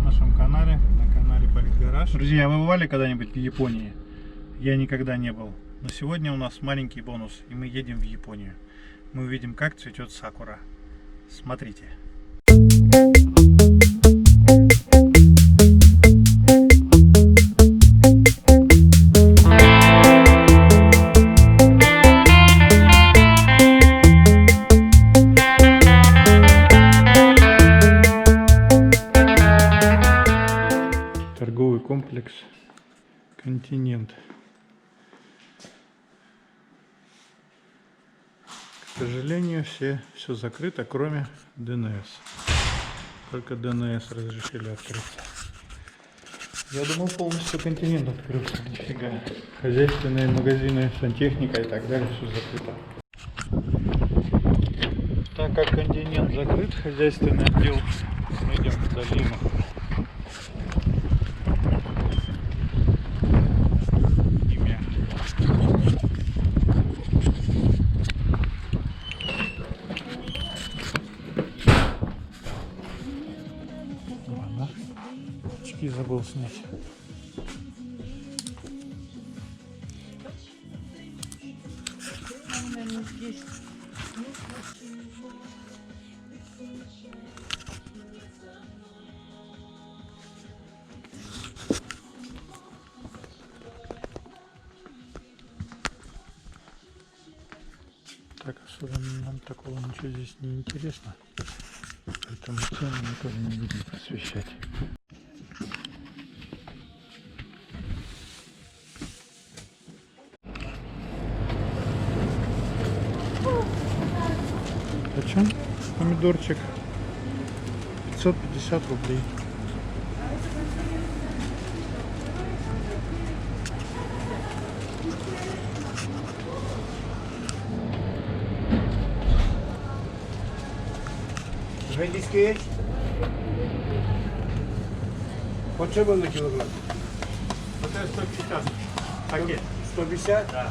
нашем канале, на канале Политгараж. Друзья, вы бывали когда-нибудь в Японии? Я никогда не был. Но сегодня у нас маленький бонус, и мы едем в Японию. Мы увидим, как цветет сакура. Смотрите. Торговый комплекс «Континент». К сожалению, все закрыто, кроме ДНС. Только ДНС разрешили открыться. Я думал, полностью «Континент» открылся. Нифига. Хозяйственные магазины, сантехника и так далее, все закрыто. Так как «Континент» закрыт, хозяйственный отдел, мы идем в долину. Очки забыл снять. Так, особенно нам такого ничего здесь не интересно, поэтому цены мы тоже не будем освещать. Почем помидорчик? 550 рублей. Редиски? Почему на килограмм? Вот это 150 пакет. 150? Да.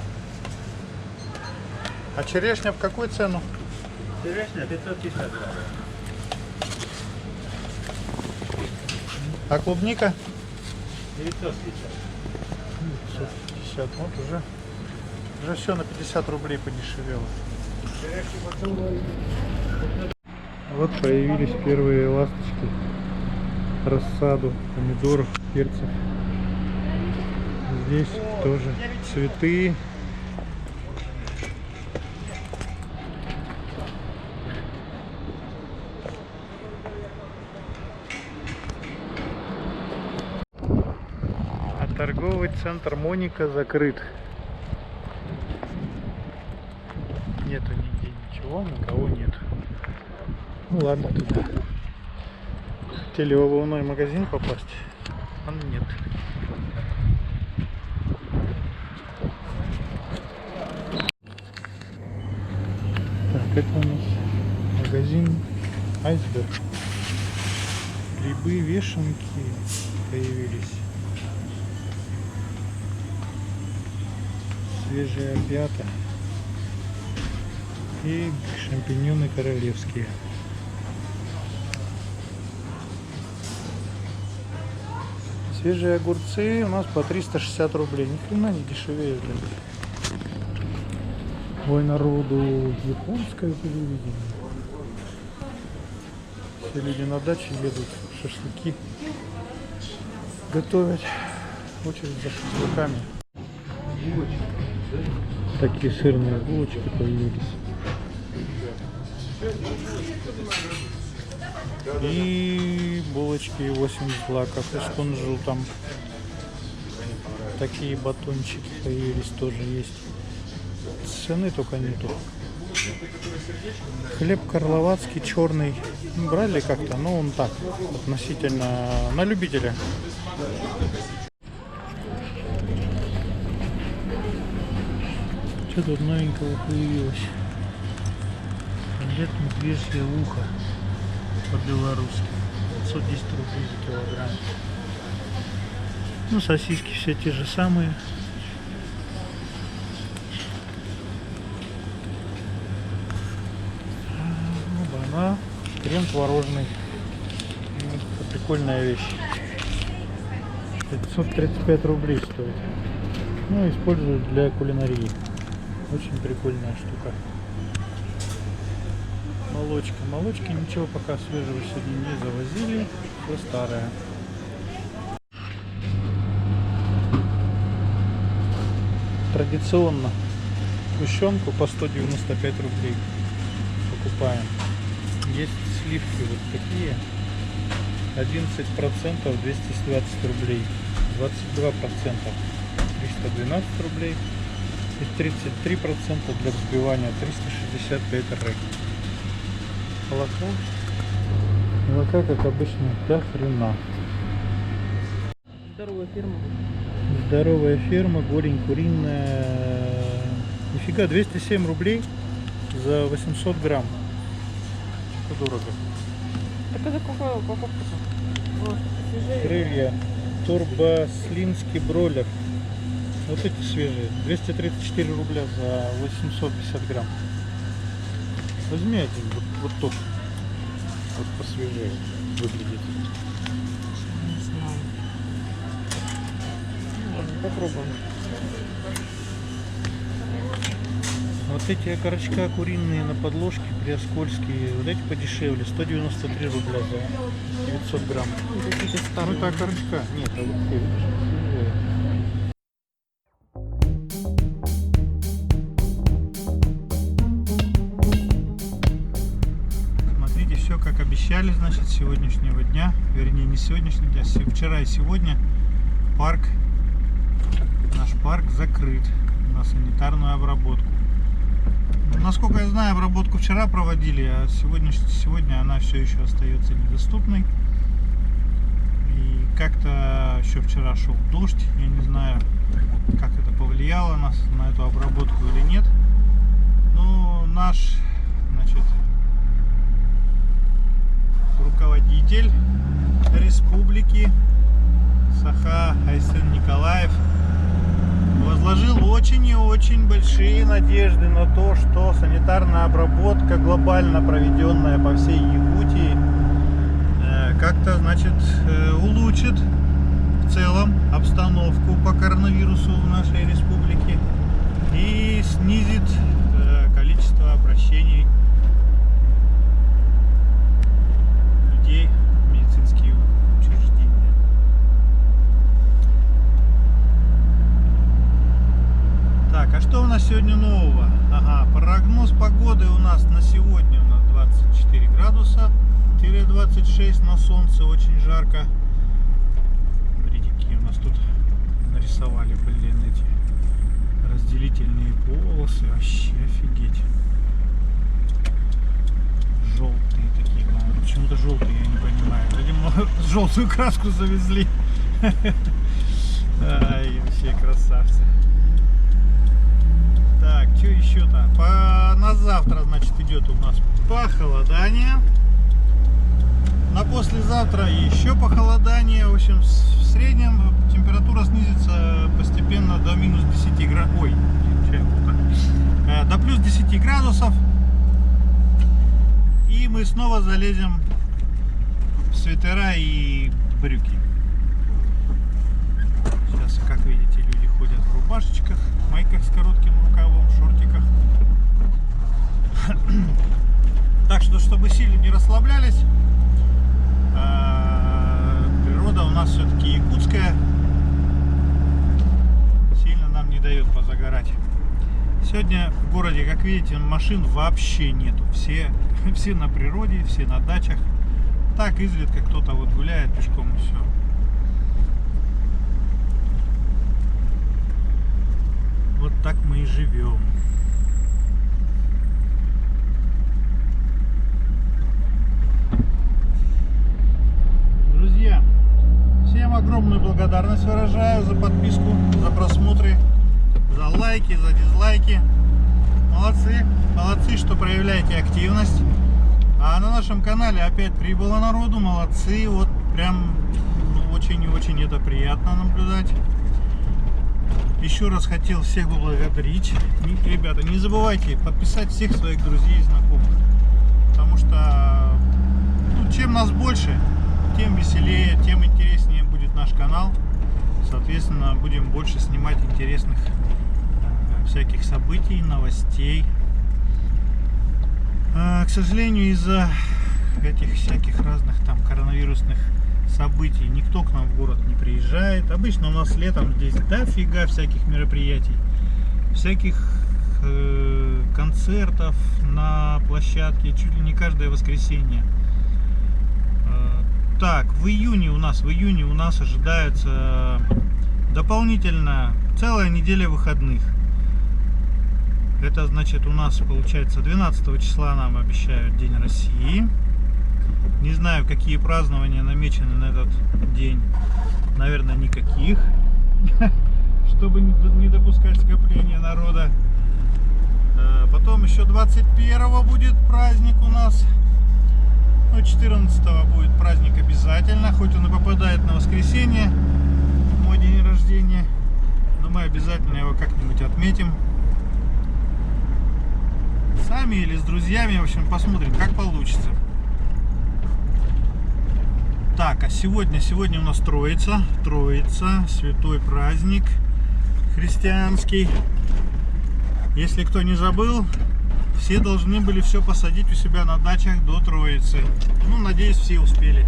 А черешня в какую цену? Черешня 550 грамм. А клубника? 950. 950. Вот уже все на 50 рублей подешевело. Вот появились первые ласточки, рассаду помидоров, перцев. Здесь тоже цветы. А торговый центр Моника закрыт. Нету нигде ничего, никого нет. Ну ладно, туда. Хотели в обувной магазин попасть, а нет. Так, это у нас магазин Айсберг. Грибы, вешенки появились. Свежие опята. И шампиньоны королевские. Свежие огурцы у нас по 360 рублей. Ни хрена не дешевеет. Ой, народу, японское телевидение. Все люди на даче едут шашлыки готовят. Очередь за шашлыками. Такие сырные булочки появились. И булочки 80 злаков, и с кунжутом. Такие батончики появились, тоже есть. Цены только нету. Хлеб карловацкий черный. Брали как-то, но он так, относительно на любителя. Что тут новенького появилось? Омлет медвежье ухо по-белорусски. 510 рублей за килограмм. Ну, сосиски все те же самые. Ну, банан, крем творожный. Это прикольная вещь. 535 рублей стоит. Ну, использую для кулинарии. Очень прикольная штука. Молочка. Молочки ничего пока свежего сегодня не завозили. Все старое. Традиционно сгущенку по 195 рублей покупаем. Есть сливки вот такие. 11% 220 рублей. 22% 312 рублей. И 33% для взбивания 365 рублей. Молока, как обычно, до хрена. Здоровая фирма. Здоровая ферма, горень куриная. Нифига, 207 рублей за 800 грамм. Что дорого. Так это какая покупка-то? Крылья. Турбослинский бройлер. Вот эти свежие. 234 рубля за 850 грамм. Возьми один, вот тот. Вот посвежее выглядит. Не знаю. Ладно, попробуем. Вот эти окорочка куриные на подложке, приоскольские, вот эти подешевле, 193 рубля за 900 грамм. Какие-то Ну старые. это окорочка. Нет, а вот те, видишь, свежие. Смотрите, все как обещали, значит, с сегодняшнего дня, вернее не сегодняшнего дня, вчера и сегодня наш парк закрыт на санитарную обработку. Насколько я знаю, обработку вчера проводили, а сегодня она все еще остается недоступной. И как-то еще вчера шел дождь, я не знаю, как это повлияло на эту обработку или нет. Но наш, значит, руководитель республики Саха Айсен Николаев возложил очень и очень большие надежды на то, что санитарная обработка, глобально проведенная по всей Якутии, как-то, значит, улучшит в целом обстановку по коронавирусу в нашей республике и снизит количество обращений людей в медицинские учреждения. Так, а что у нас сегодня нового? Ага, прогноз погоды у нас на сегодня 24 градуса, 26 на солнце, очень жарко. Смотрите, какие у нас тут нарисовали, блин, эти разделительные полосы, вообще офигеть. Желтые такие, главное. Почему-то желтые, я не понимаю. Видимо, желтую краску завезли. Ай, вообще красавцы. Так, что еще-то? На завтра, значит, идет у нас похолодание. На послезавтра еще похолодание. В общем, в среднем температура снизится постепенно до минус 10 градусов. Ой, до плюс 10 градусов. И мы снова залезем в свитера и брюки. Сейчас, как видите, люди ходят в рубашечках, майках с коротким рукавом, шортиках. Так что, чтобы сильно не расслаблялись, природа у нас все-таки якутская, сильно нам не дает позагорать. Сегодня в городе, как видите, машин вообще нету. Все на природе, все на дачах. Так изредка кто-то вот гуляет пешком и все. Вот так мы и живем. Друзья, всем огромную благодарность выражаю за подписку, за просмотры, за лайки, за дизлайки. Молодцы, молодцы, что проявляете активность. А на нашем канале опять прибыло народу, молодцы. Вот прям очень и очень это приятно наблюдать. Еще раз хотел всех поблагодарить. Ребята, не забывайте подписать всех своих друзей и знакомых. Потому что чем нас больше, тем веселее, тем интереснее будет наш канал. соответственно, будем больше снимать интересных всяких событий, новостей. К сожалению, из-за этих всяких разных там коронавирусных событий никто к нам в город не приезжает. Обычно у нас летом здесь дофига всяких мероприятий, всяких концертов на площадке чуть ли не каждое воскресенье. Так, в июне у нас ожидается дополнительно целая неделя выходных. Это значит, у нас получается 12 числа нам обещают День России. Не знаю, какие празднования намечены на этот день. Наверное, никаких, чтобы не допускать скопления народа. Потом еще 21-го будет праздник у нас. Ну, 14-го будет праздник обязательно, хоть он и попадает на воскресенье, мой день рождения. Но мы обязательно его как-нибудь отметим. Сами или с друзьями, в общем, посмотрим, как получится. Так, а сегодня у нас Троица, святой праздник христианский. Если кто не забыл, все должны были все посадить у себя на дачах до Троицы. Ну, надеюсь, все успели.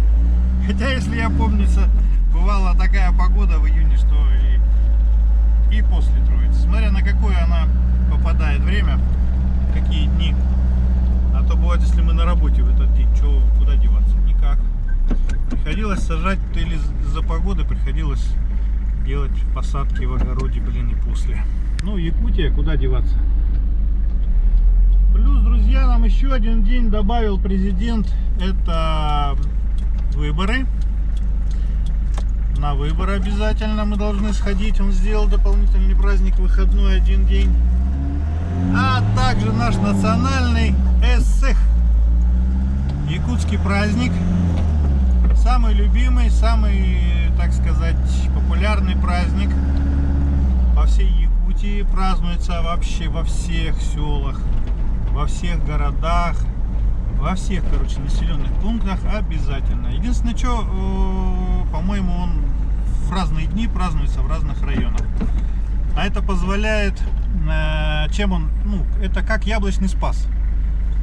Хотя, если я помнится, бывала такая погода в июне, что и после Троицы. Смотря на какое она попадает время, какие дни. А то бывает, если мы на работе в этот день, куда деваться? Никак. Приходилось сажать, или из-за погоды приходилось делать посадки в огороде, блин, и после. Ну, Якутия, куда деваться? Плюс, друзья, нам еще один день добавил президент. Это выборы. На выборы обязательно мы должны сходить. Он сделал дополнительный праздник, выходной один день. А также наш национальный ЭСЭХ. Якутский праздник. Самый любимый, самый, так сказать, популярный праздник по всей Якутии. Празднуется вообще во всех селах, во всех городах, во всех, короче, населенных пунктах обязательно. Единственное, что, по-моему, он в разные дни празднуется в разных районах. А это позволяет, чем он, ну, это как яблочный спас.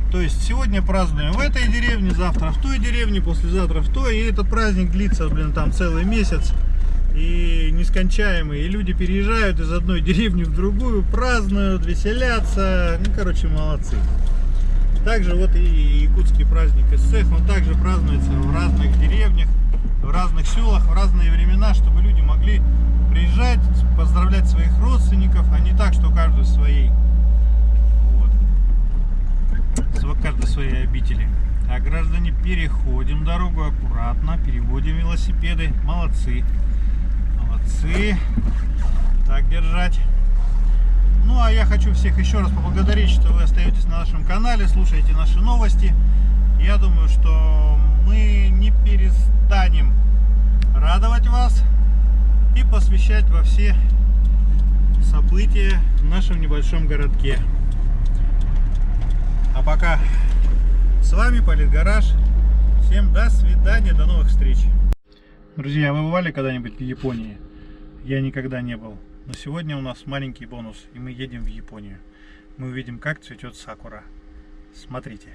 То есть сегодня празднуем в этой деревне, завтра в той деревне, послезавтра в той. И этот праздник длится, блин, там целый месяц. И нескончаемый. И люди переезжают из одной деревни в другую, празднуют, веселятся. Ну, короче, молодцы. Также вот и якутский праздник ЭСЭХ, он также празднуется в разных деревнях, в разных селах, в разные времена, чтобы люди могли приезжать, поздравлять своих родственников, а не так, что каждый в своей. Каждой своей обители. А граждане, переходим дорогу аккуратно, переводим велосипеды. Молодцы. Молодцы. Так держать. Ну, а я хочу всех еще раз поблагодарить, что вы остаетесь на нашем канале, слушаете наши новости. Я думаю, что мы не перестанем радовать вас и посвящать во все события в нашем небольшом городке. А пока с вами Политгараж. Всем до свидания, до новых встреч. Друзья, вы бывали когда-нибудь в Японии? Я никогда не был. Но сегодня у нас маленький бонус, и мы едем в Японию. Мы увидим, как цветет сакура. Смотрите.